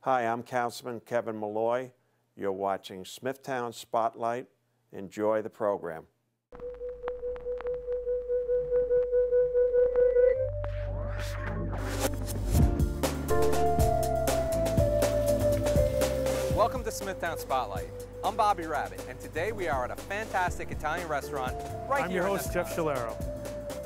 Hi, I'm Councilman Kevin Malloy. You're watching Smithtown Spotlight. Enjoy the program. Welcome to Smithtown Spotlight. I'm Bobby Rabbit, and today we are at a fantastic Italian restaurant right I'm here. your host, Jeff Scalero.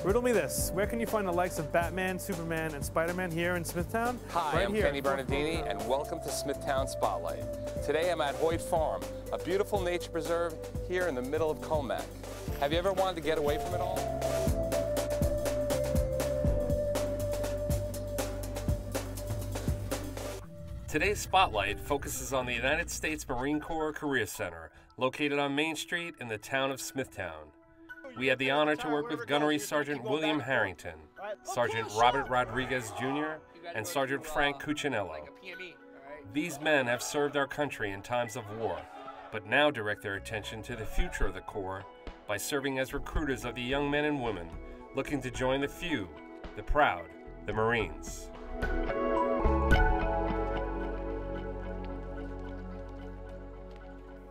Riddle me this: where can you find the likes of Batman, Superman, and Spider-Man here in Smithtown? Hi, I'm Kenny Bernardini, and welcome to Smithtown Spotlight. Today I'm at Hoyt Farm, a beautiful nature preserve here in the middle of Comac. Have you ever wanted to get away from it all? Today's Spotlight focuses on the United States Marine Corps Career Center, located on Main Street in the town of Smithtown. We had the honor to work with Gunnery Sergeant William Harrington, Sergeant Robert Rodriguez Jr., and Sergeant Frank Cuccinello. These men have served our country in times of war, but now direct their attention to the future of the Corps by serving as recruiters of the young men and women looking to join the few, the proud, the Marines.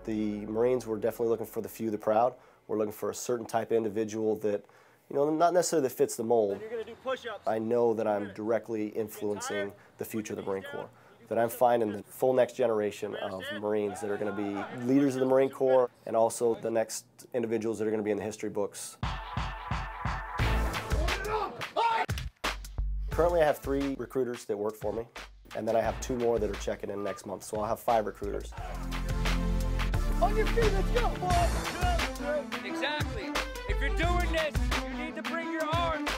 The Marines were definitely looking for the few, the proud. We're looking for a certain type of individual that, you know, not necessarily that fits the mold. I know that I'm directly influencing the future of the Marine Corps, that I'm finding the full next generation of Marines that are going to be leaders of the Marine Corps and also the next individuals that are going to be in the history books. Currently I have 3 recruiters that work for me, and then I have 2 more that are checking in next month, so I'll have 5 recruiters. On your feet, let's go, boys! Exactly. If you're doing this, you need to bring your arms.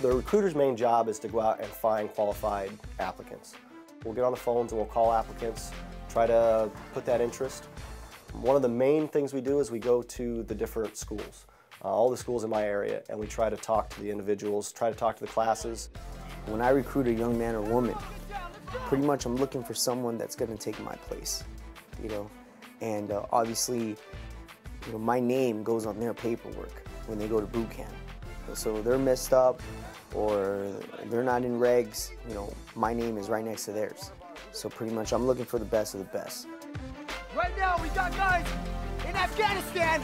The recruiter's main job is to go out and find qualified applicants. We'll get on the phones and we'll call applicants, try to put that interest. One of the main things we do is we go to the different schools, all the schools in my area, and we try to talk to the individuals, try to talk to the classes. When I recruit a young man or woman, pretty much I'm looking for someone that's going to take my place, you know, and obviously, you know, my name goes on their paperwork when they go to boot camp. So they're messed up or they're not in regs, you know, my name is right next to theirs. So pretty much I'm looking for the best of the best. Right now we got guys in Afghanistan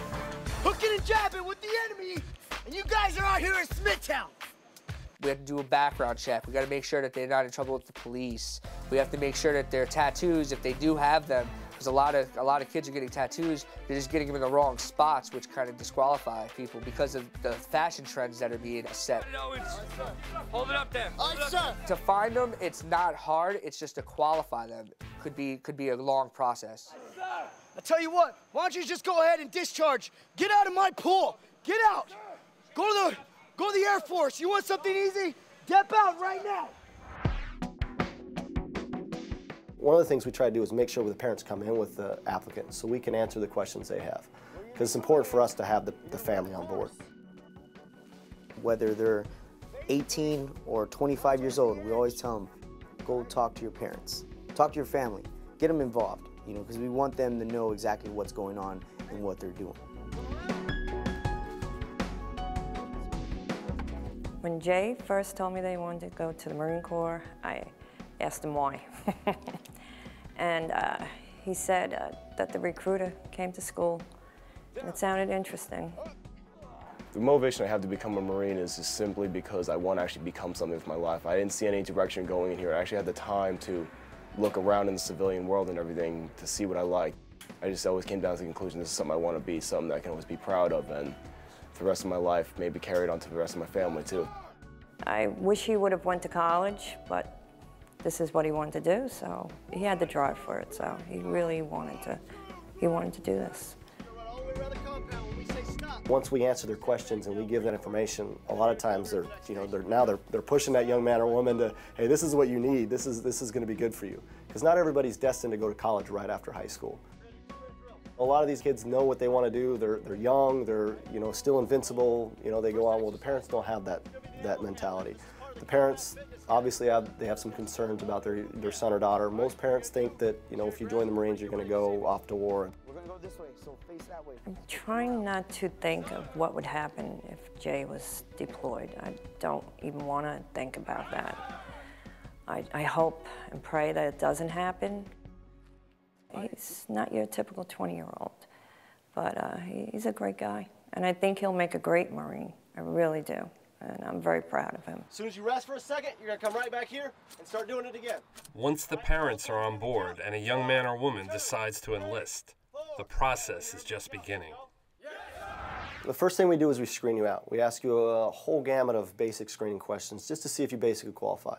hooking and jabbing with the enemy, and you guys are out here in Smithtown. We have to do a background check. We got to make sure that they're not in trouble with the police. We have to make sure that their tattoos, if they do have them, because a lot of kids are getting tattoos, they're just getting them in the wrong spots, which kind of disqualify people because of the fashion trends that are being set. Hold it up there. To find them, it's not hard. It's just to qualify them. Could be a long process. I tell you what, why don't you just go ahead and discharge? Get out of my pool. Get out. Go to the Air Force. You want something easy? Step out right now. One of the things we try to do is make sure the parents come in with the applicants so we can answer the questions they have. Because it's important for us to have the family on board. Whether they're 18 or 25 years old, we always tell them, go talk to your parents. Talk to your family. Get them involved, you know, because we want them to know exactly what's going on and what they're doing. When Jay first told me they wanted to go to the Marine Corps, I asked him why. And he said that the recruiter came to school, and it sounded interesting. The motivation I have to become a Marine is just simply because I want to actually become something with my life. I didn't see any direction going in here. I actually had the time to look around in the civilian world and everything to see what I like. I just always came down to the conclusion this is something I want to be, something that I can always be proud of, and for the rest of my life, maybe carry it on to the rest of my family too. I wish he would have went to college, but this is what he wanted to do, so he had the drive for it, so he really wanted to do this. Once we answer their questions and we give that information, a lot of times they're pushing that young man or woman to, hey, this is what you need, this is going to be good for you. Because not everybody's destined to go to college right after high school. A lot of these kids know what they want to do. They're young. They're still invincible. They go on. Well, the parents don't have that mentality. The parents obviously have some concerns about their son or daughter. Most parents think that if you join the Marines, you're going to go off to war. gonna go this way, so face that way. I'm trying not to think of what would happen if Jay was deployed. I don't even want to think about that. I hope and pray that it doesn't happen. He's not your typical 20-year-old, but he's a great guy. And I think he'll make a great Marine. I really do. And I'm very proud of him. As soon as you rest for a second, you're going to come right back here and start doing it again. Once the parents are on board and a young man or woman decides to enlist, the process is just beginning. The first thing we do is we screen you out. We ask you a whole gamut of basic screening questions just to see if you basically qualify.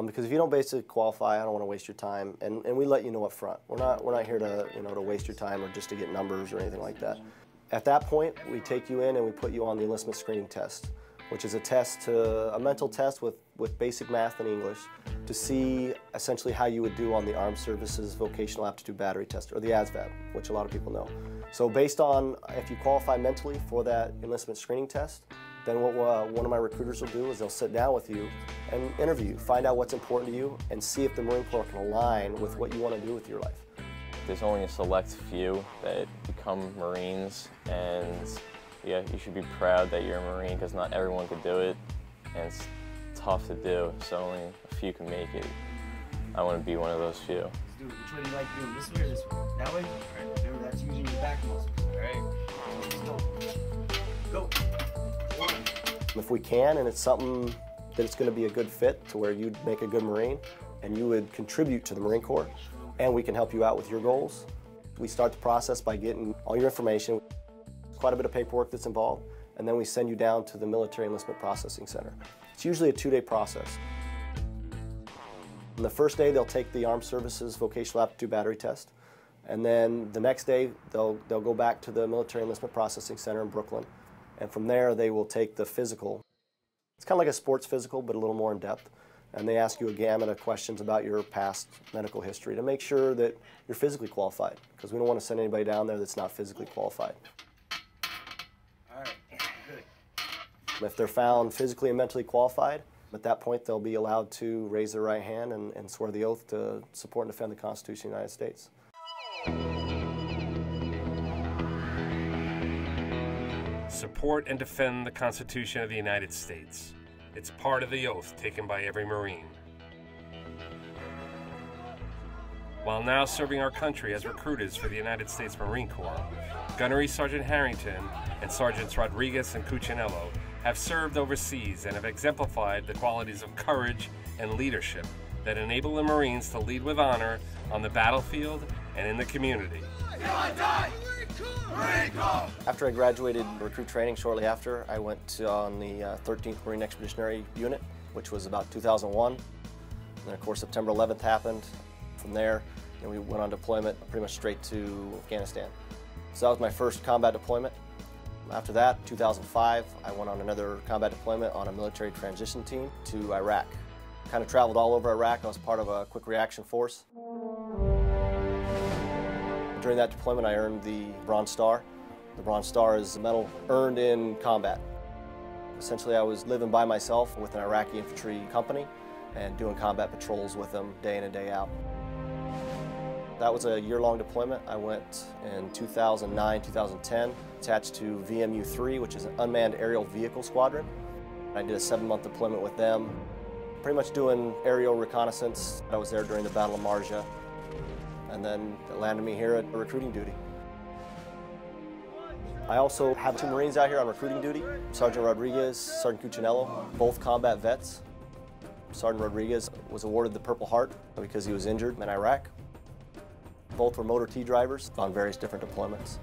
Because if you don't basically qualify, I don't want to waste your time, and we let you know up front. We're not here to to waste your time or just to get numbers or anything like that. At that point, we take you in and we put you on the enlistment screening test, which is a mental test with basic math and English to see essentially how you would do on the Armed Services Vocational Aptitude Battery Test, or the ASVAB, which a lot of people know. So based on if you qualify mentally for that enlistment screening test, then what one of my recruiters will do is they'll sit down with you and interview you, find out what's important to you, and see if the Marine Corps can align with what you want to do with your life. There's only a select few that become Marines, and yeah, you should be proud that you're a Marine because not everyone could do it, and it's tough to do, so only a few can make it. I want to be one of those few. Let's do it. Which way do you like doing? This way or this way? That way? All right, remember that's using your back muscles. All right, let's go. Go. If we can, and it's something that it's going to be a good fit to where you'd make a good Marine and you would contribute to the Marine Corps, and we can help you out with your goals, we start the process by getting all your information. Quite a bit of paperwork that's involved, and then we send you down to the Military Enlistment Processing Center. It's usually a 2-day process. On the first day, they'll take the Armed Services Vocational Aptitude Battery Test, and then the next day, they'll go back to the Military Enlistment Processing Center in Brooklyn, and from there, they will take the physical. It's kind of like a sports physical, but a little more in depth, and they ask you a gamut of questions about your past medical history to make sure that you're physically qualified, because we don't want to send anybody down there that's not physically qualified. If they're found physically and mentally qualified, at that point they'll be allowed to raise their right hand and swear the oath to support and defend the Constitution of the United States. Support and defend the Constitution of the United States. It's part of the oath taken by every Marine. While now serving our country as recruiters for the United States Marine Corps, Gunnery Sergeant Harrington and Sergeants Rodriguez and Cuccinello have served overseas and have exemplified the qualities of courage and leadership that enable the Marines to lead with honor on the battlefield and in the community. After I graduated recruit training shortly after, I went on the 13th Marine Expeditionary Unit, which was about 2001. And then of course September 11th happened. From there, we went on deployment pretty much straight to Afghanistan. So that was my first combat deployment. After that, 2005, I went on another combat deployment on a military transition team to Iraq. Kind of traveled all over Iraq. I was part of a quick reaction force. During that deployment, I earned the Bronze Star. The Bronze Star is a medal earned in combat. Essentially, I was living by myself with an Iraqi infantry company and doing combat patrols with them day in and day out. That was a year-long deployment. I went in 2009, 2010, attached to VMU-3, which is an unmanned aerial vehicle squadron. I did a 7-month deployment with them, pretty much doing aerial reconnaissance. I was there during the Battle of Marja, and then it landed me here at recruiting duty. I also have 2 Marines out here on recruiting duty, Sergeant Rodriguez, Sergeant Cuccinello, both combat vets. Sergeant Rodriguez was awarded the Purple Heart because he was injured in Iraq. Both were motor T drivers on various different deployments.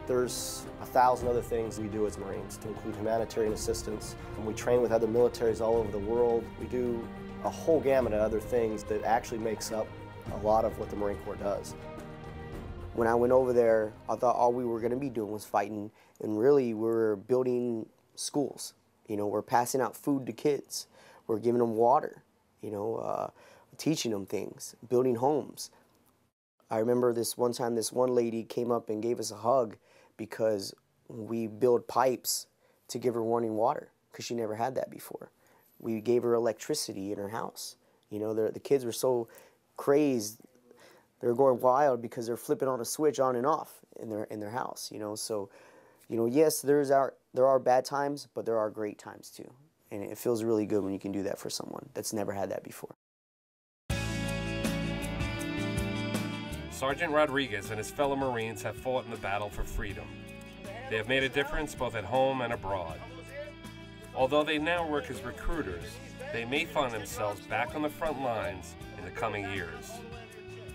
There's 1,000 other things we do as Marines, to include humanitarian assistance. And we train with other militaries all over the world. We do a whole gamut of other things that actually makes up a lot of what the Marine Corps does. When I went over there, I thought all we were going to be doing was fighting, and really we're building schools. We're passing out food to kids. We're giving them water, teaching them things, building homes. I remember this one time, this one lady came up and gave us a hug because we built pipes to give her running water because she never had that before. We gave her electricity in her house. The kids were so crazed They're going wild because they're flipping on a switch on and off in their house, you know. So, you know, yes, there are bad times, but there are great times too. And it feels really good when you can do that for someone that's never had that before. Sergeant Rodriguez and his fellow Marines have fought in the battle for freedom. They have made a difference both at home and abroad. Although they now work as recruiters, they may find themselves back on the front lines in the coming years.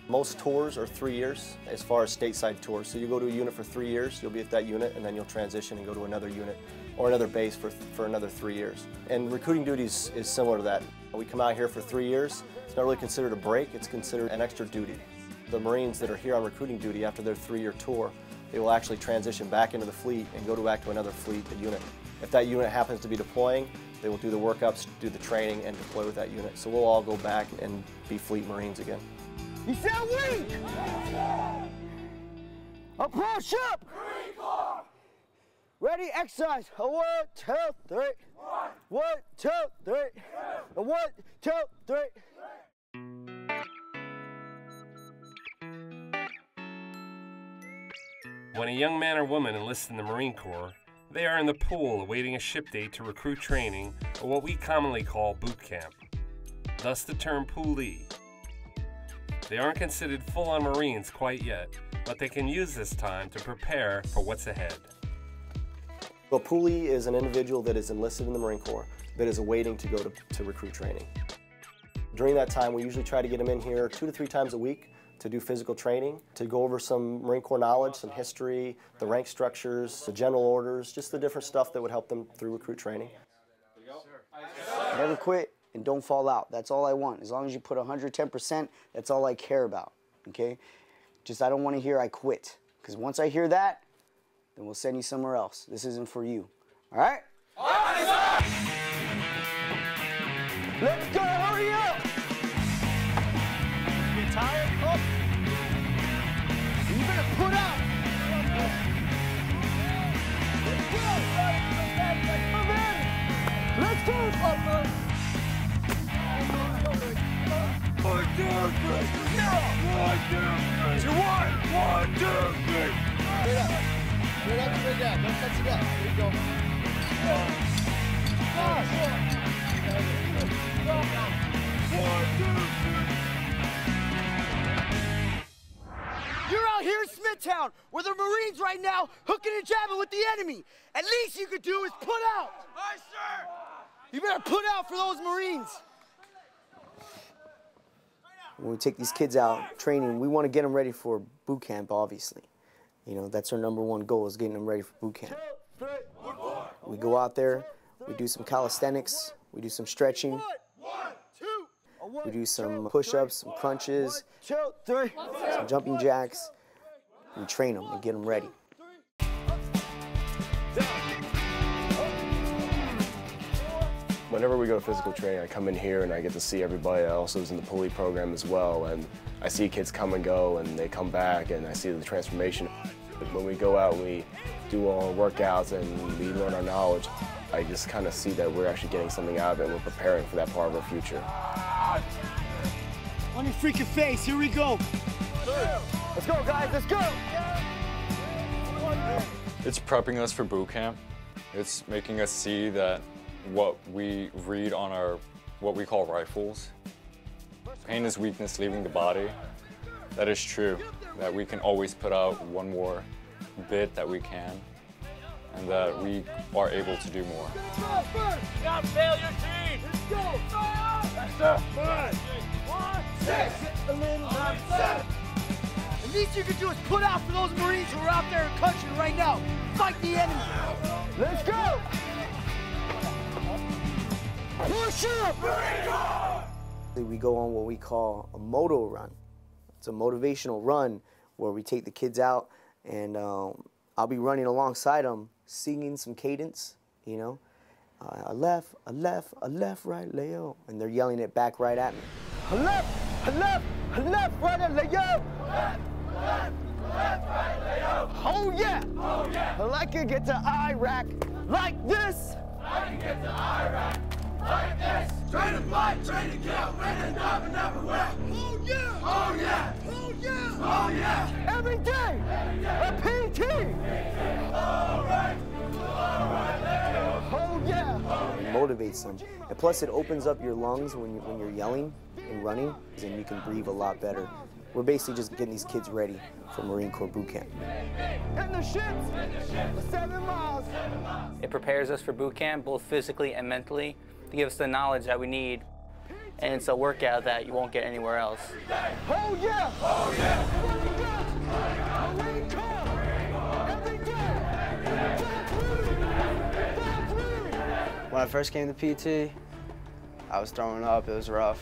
Most tours are 3 years as far as stateside tours. So you go to a unit for 3 years, you'll be at that unit, and then you'll transition and go to another unit or another base for another 3 years. And recruiting duties is similar to that. We come out here for 3 years. It's not really considered a break, it's considered an extra duty. The Marines that are here on recruiting duty after their 3-year tour, they will actually transition back into the fleet and go back to another fleet unit. If that unit happens to be deploying, they will do the workups, do the training, and deploy with that unit. So we'll all go back and be fleet Marines again. You sound weak! Approach up! Ready, exercise. 1, 2, 3. 1, 2, 3. 1, 2, 3. When a young man or woman enlists in the Marine Corps, they are in the pool awaiting a ship date to recruit training, or what we commonly call boot camp. Thus the term poolee. They aren't considered full-on Marines quite yet, but they can use this time to prepare for what's ahead. A poolee is an individual that is enlisted in the Marine Corps that is awaiting to go to recruit training. During that time, we usually try to get them in here 2 to 3 times a week to do physical training, to go over some Marine Corps knowledge, some history, the rank structures, the general orders, just the different stuff that would help them through recruit training. Never quit and don't fall out. That's all I want. As long as you put 110%, that's all I care about, okay? Just I don't want to hear I quit, because once I hear that, then we'll send you somewhere else. This isn't for you, all right? All right, sir! Let's go, hurry up! Get tired? Up! You better put out! Let's go! Move in! Let's go! Up, 1, 2, 3! 1, 2, 3! 1, 2, 3! Straight up. Straight up, straight down. Don't touch it up. Here you go. You're out here in Smithtown, where the Marines right now hooking and jabbing with the enemy. At least you could do is put out. Aye, sir. You better put out for those Marines. When we take these kids out training, we want to get them ready for boot camp, obviously. You know, that's our #1 goal, is getting them ready for boot camp. We go out there, we do some calisthenics, we do some stretching, we do some push-ups, some crunches, some jumping jacks. We train them and get them ready. Whenever we go to physical training, I come in here and I get to see everybody else who's in the poolee program as well, and I see kids come and go and they come back and I see the transformation. When we go out and we do all our workouts and we learn our knowledge, I just kind of see that we're actually getting something out of it and we're preparing for that part of our future. On your freaking face, here we go. Let's go, guys, let's go. It's prepping us for boot camp. It's making us see that what we read on our, what we call rifles, pain is weakness leaving the body. That is true, that we can always put out one more bit that we can, and that we are able to do more. Not fail your team! Let's go! Yes, sir! 5, 1, 6, 7. The least you can do is put out for those Marines who are out there in country right now. Fight the enemy. Let's go! Push up! We go on what we call a moto run. It's a motivational run where we take the kids out and I'll be running alongside them, singing some cadence, you know. A left, right, Leo. And they're yelling it back right at me. A left, right, Leo. Left, right, Leo. Oh yeah. I like it, get to Iraq like this. I can get to Iraq like this. Train to fight, train to kill, win and never, never will. Oh yeah! Oh yeah! Oh yeah! Oh yeah! Every day! A PT! All right! Oh yeah! It motivates them. And plus it opens up your lungs when you're yelling and running, and you can breathe a lot better. We're basically just getting these kids ready for Marine Corps boot camp. In the shits! 7 miles! It prepares us for boot camp, both physically and mentally, to give us the knowledge that we need. And it's a workout that you won't get anywhere else. Oh yeah! Oh yeah! Marine Corps! Every day! When I first came to PT, I was throwing up, it was rough.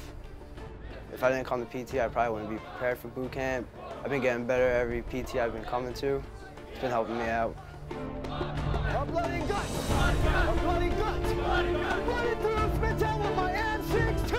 If I didn't come to PT, I probably wouldn't be prepared for boot camp. I've been getting better every PT I've been coming to. It's been helping me out. A bloody gut! A bloody gut! Running through Smithtown with my M16!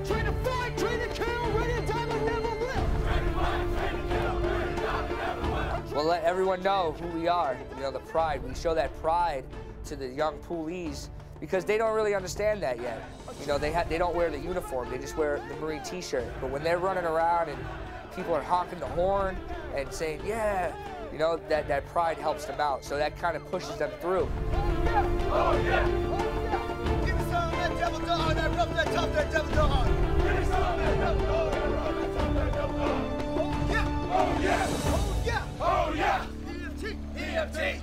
Train to fight, train to kill, ready to die but never will! Train to fight, train to kill, ready to die but never will! We'll let everyone know who we are, you know, the pride. We show that pride to the young poolies because they don't really understand that yet. You know, they don't wear the uniform, they just wear the Marine t-shirt. But when they're running around and people are honking the horn and saying, yeah, you know, that pride helps them out. So that kind of pushes them through. Oh yeah! Oh yeah! Give me some of that devil dog, that rough, that tough, that devil dog. Give me some of that devil dog, that rough, that tough, that devil dog. Oh yeah! Oh yeah! Oh yeah! Oh yeah! EMT! EMT!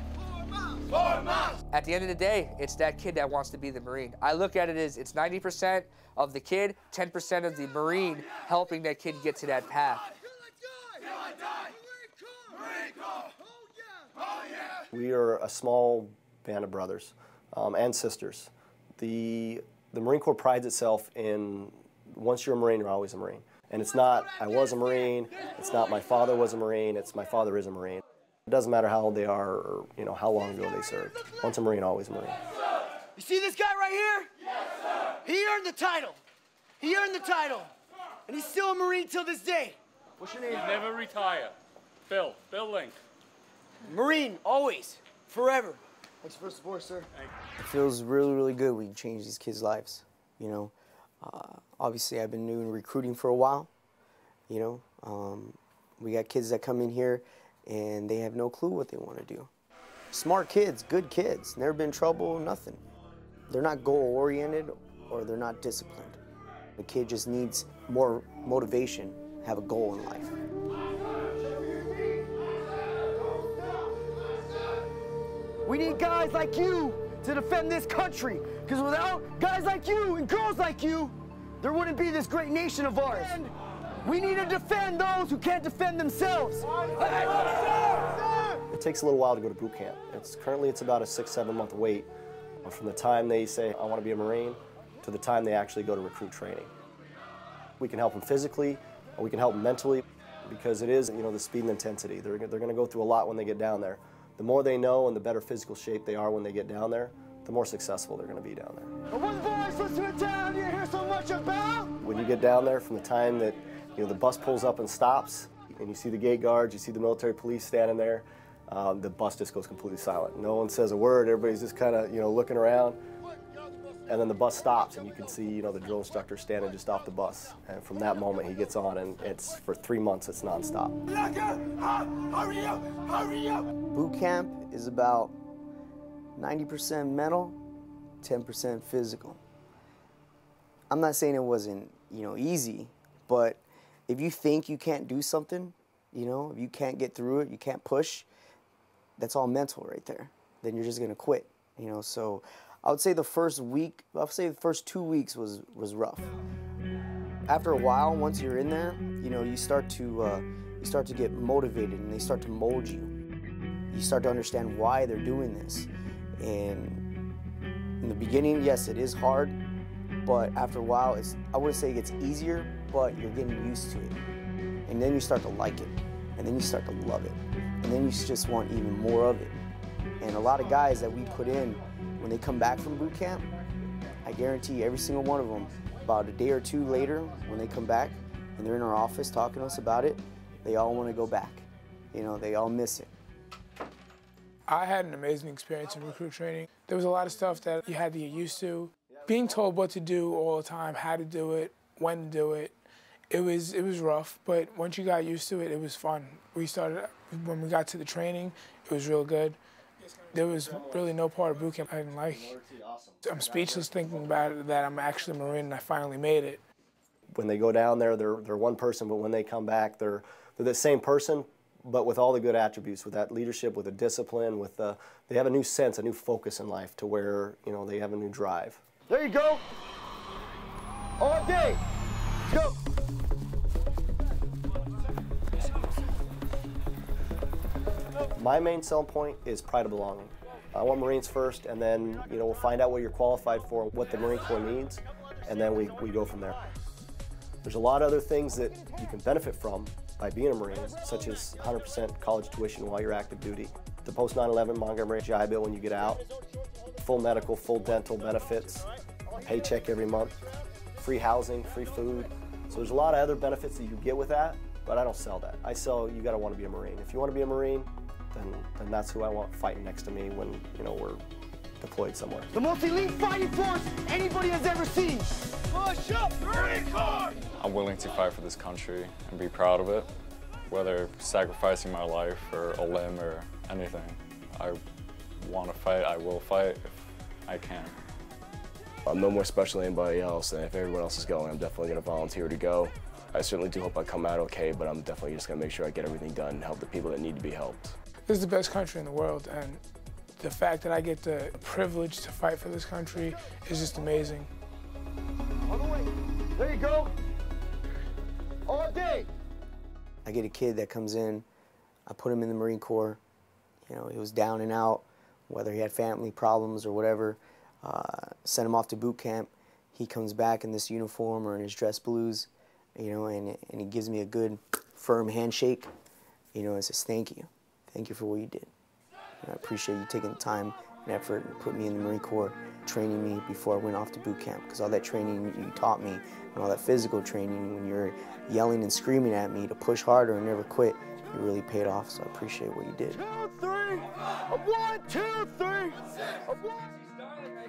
4 miles! At the end of the day, it's that kid that wants to be the Marine. I look at it as it's 90% of the kid, 10% of the Marine helping that kid get to that path. We are a small band of brothers and sisters. The Marine Corps prides itself in once you're a Marine, you're always a Marine. And it's not, I was a Marine, it's not my father was a Marine, it's my father is a Marine. It doesn't matter how old they are or how long ago they served. Once a Marine, always a Marine. You see this guy right here? Yes, sir. He earned the title. He earned the title. And he's still a Marine till this day. What's your name? Never retire. Bill Link. Marine, always, forever. Thanks for the support, sir. It feels really, really good when you change these kids' lives, you know. Obviously, I've been doing recruiting for a while, you know. We got kids that come in here and they have no clue what they want to do. Smart kids, good kids, never been in trouble, nothing. They're not goal-oriented or they're not disciplined. The kid just needs more motivation, have a goal in life. We need guys like you to defend this country, because without guys like you and girls like you, there wouldn't be this great nation of ours. We need to defend those who can't defend themselves. It takes a little while to go to boot camp. Currently it's about a 6-7 month wait from the time they say, I want to be a Marine, to the time they actually go to recruit training. We can help them physically, or we can help them mentally, because it is, the speed and intensity. They're going to go through a lot when they get down there. The more they know and the better physical shape they are when they get down there, the more successful they're going to be down there. One voice, listen to town you hear so much about. When you get down there, from the time that the bus pulls up and stops, and you see the gate guards, you see the military police standing there, the bus just goes completely silent. No one says a word, everybody's just kind of looking around. And then the bus stops and you can see the drill instructor standing just off the bus. And from that moment he gets on, and it's for 3 months it's nonstop. Hurry up! Hurry up! Boot camp is about 90% mental, 10% physical. I'm not saying it wasn't easy, but if you think you can't do something, if you can't get through it, you can't push, that's all mental right there. Then you're just gonna quit, So I would say the first week, the first 2 weeks was rough. After a while, once you're in there, you start to get motivated, and they start to mold you. You start to understand why they're doing this. And in the beginning, yes, it is hard, but after a while, I wouldn't say it gets easier, but you're getting used to it. And then you start to like it, and then you start to love it, and then you just want even more of it. And a lot of guys that we put in, when they come back from boot camp, I guarantee every single one of them, about a day or two later, when they come back and they're in our office talking to us about it, they all want to go back. They all miss it. I had an amazing experience in recruit training. There was a lot of stuff that you had to get used to. Being told what to do all the time, how to do it, when to do it, it was rough, but once you got used to it, it was fun. When we got to the training, it was real good. There was really no part of boot camp I didn't like. I'm speechless thinking about it, that I'm actually a Marine and I finally made it. When they go down there, they're one person, but when they come back, they're the same person, but with all the good attributes, with that leadership, with the discipline, they have a new sense, a new focus in life to where, they have a new drive. There you go. All day. Go. My main selling point is pride of belonging. I want Marines first, and then we'll find out what you're qualified for, what the Marine Corps needs, and then we go from there. There's a lot of other things that you can benefit from by being a Marine, such as 100% college tuition while you're active duty, the post 9/11 Montgomery GI Bill when you get out, full medical, full dental benefits, a paycheck every month, free housing, free food. So there's a lot of other benefits that you get with that, but I don't sell that. I sell you gotta want to be a Marine. If you want to be a Marine, then that's who I want fighting next to me when we're deployed somewhere. The most elite fighting force anybody has ever seen. Push up, Marine Corps! I'm willing to fight for this country and be proud of it, whether sacrificing my life or a limb or anything. I want to fight, I will fight if I can. I'm no more special than anybody else, and if everyone else is going, I'm definitely going to volunteer to go. I certainly do hope I come out okay, but I'm definitely just going to make sure I get everything done and help the people that need to be helped. This is the best country in the world, and the fact that I get the privilege to fight for this country is just amazing. On the way. There you go. All day. I get a kid that comes in, I put him in the Marine Corps. He was down and out, whether he had family problems or whatever. Send him off to boot camp. He comes back in this uniform or in his dress blues, and he gives me a good, firm handshake, and says, thank you. Thank you for what you did. I appreciate you taking the time and effort and put me in the Marine Corps, training me before I went off to boot camp, because all that training you taught me and all that physical training when you're yelling and screaming at me to push harder and never quit, it really paid off, so I appreciate what you did. 2, 3, 1, 2, 3, 1.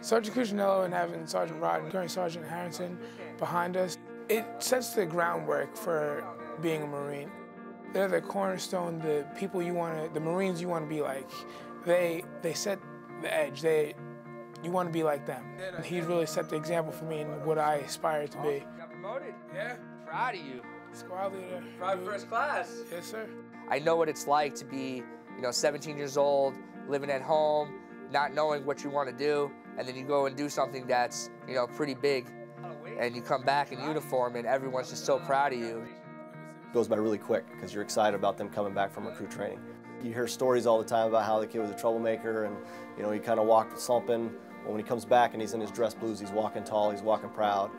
Sergeant Cuccinello and having Sergeant Rod and Gunnery Sergeant Harrington behind us, it sets the groundwork for being a Marine. They're the cornerstone, the people the Marines you want to be like. They set the edge. You want to be like them. And he really set the example for me and what I aspire to be. Got promoted? Yeah. Proud of you. Squad leader. Proud first class. Yes, sir. I know what it's like to be, 17 years old, living at home, not knowing what you want to do, and then you go and do something that's, pretty big, and you come back in uniform and everyone's just so proud of you. It goes by really quick because you're excited about them coming back from recruit training. You hear stories all the time about how the kid was a troublemaker and he kind of walked slumping. Well, when he comes back and he's in his dress blues, he's walking tall, he's walking proud.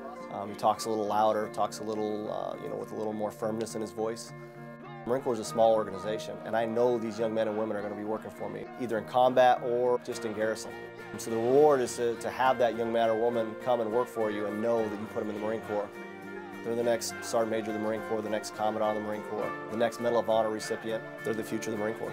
He talks a little louder, talks a little, with a little more firmness in his voice. Marine Corps is a small organization, and I know these young men and women are going to be working for me, either in combat or just in garrison. So the reward is to have that young man or woman come and work for you and know that you put them in the Marine Corps. They're the next Sergeant Major of the Marine Corps, the next Commandant of the Marine Corps, the next Medal of Honor recipient. They're the future of the Marine Corps.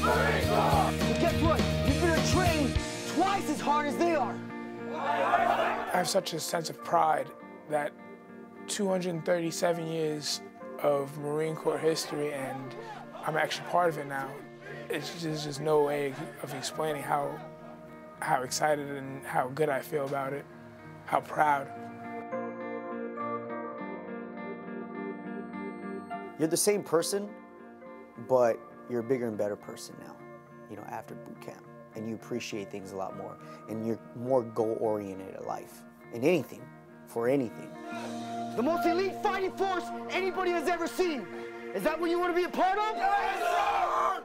But guess what? You're gonna train twice as hard as they are. I have such a sense of pride that 237 years of Marine Corps history, and I'm actually part of it now. There's just no way of explaining how excited and how good I feel about it, how proud. You're the same person, but you're a bigger and better person now, after boot camp. and you appreciate things a lot more, and you're more goal-oriented at life, in anything, for anything. The most elite fighting force anybody has ever seen. Is that what you want to be a part of? Yes, sir!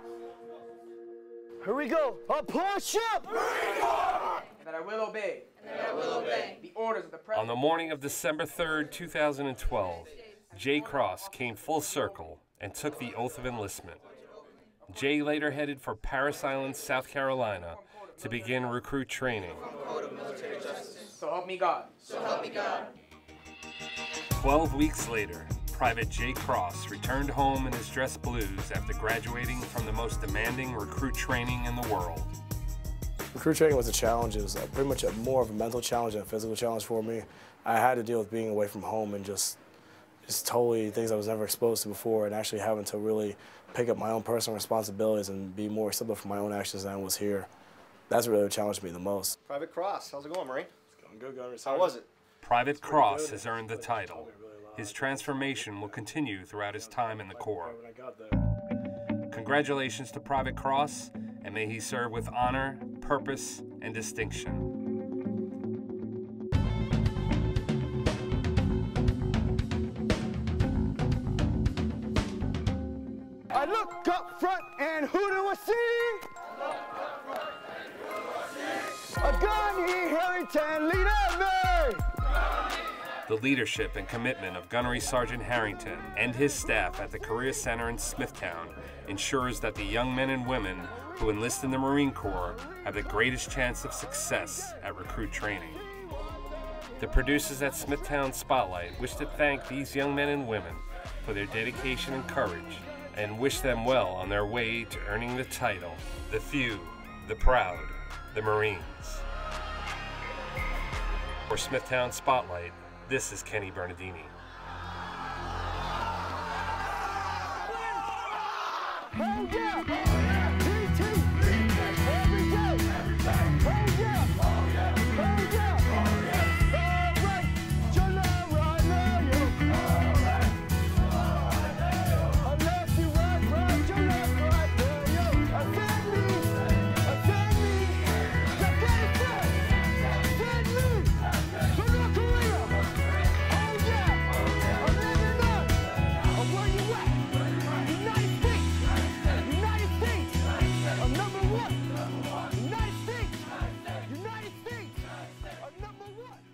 Here we go. A push-up! That I will obey. That I will obey. The orders of the President. On the morning of December 3rd, 2012, Jay Cross came full circle and took the oath of enlistment. Jay later headed for Parris Island, South Carolina, to begin recruit training. So help me God. So help me God. 12 weeks later, Private Jay Cross returned home in his dress blues after graduating from the most demanding recruit training in the world. Recruit training was a challenge. It was pretty much more of a mental challenge than a physical challenge for me. I had to deal with being away from home and just totally things I was never exposed to before, and actually having to really pick up my own personal responsibilities and be more acceptable for my own actions than I was here. That's really what challenged me the most. Private Cross, how's it going, Marine? It's going good, Gunner. How was it? Private Cross has earned the title. His transformation will continue throughout his time in the Corps. Congratulations to Private Cross, and may he serve with honor, purpose, and distinction. I look up front and who do I see? A Gunny Harrington leader me! The leadership and commitment of Gunnery Sergeant Harrington and his staff at the Career Center in Smithtown ensures that the young men and women who enlist in the Marine Corps have the greatest chance of success at recruit training. The producers at Smithtown Spotlight wish to thank these young men and women for their dedication and courage, and wish them well on their way to earning the title, the few, the proud, the Marines. For Smithtown Spotlight, this is Kenny Bernardini. Oh yeah!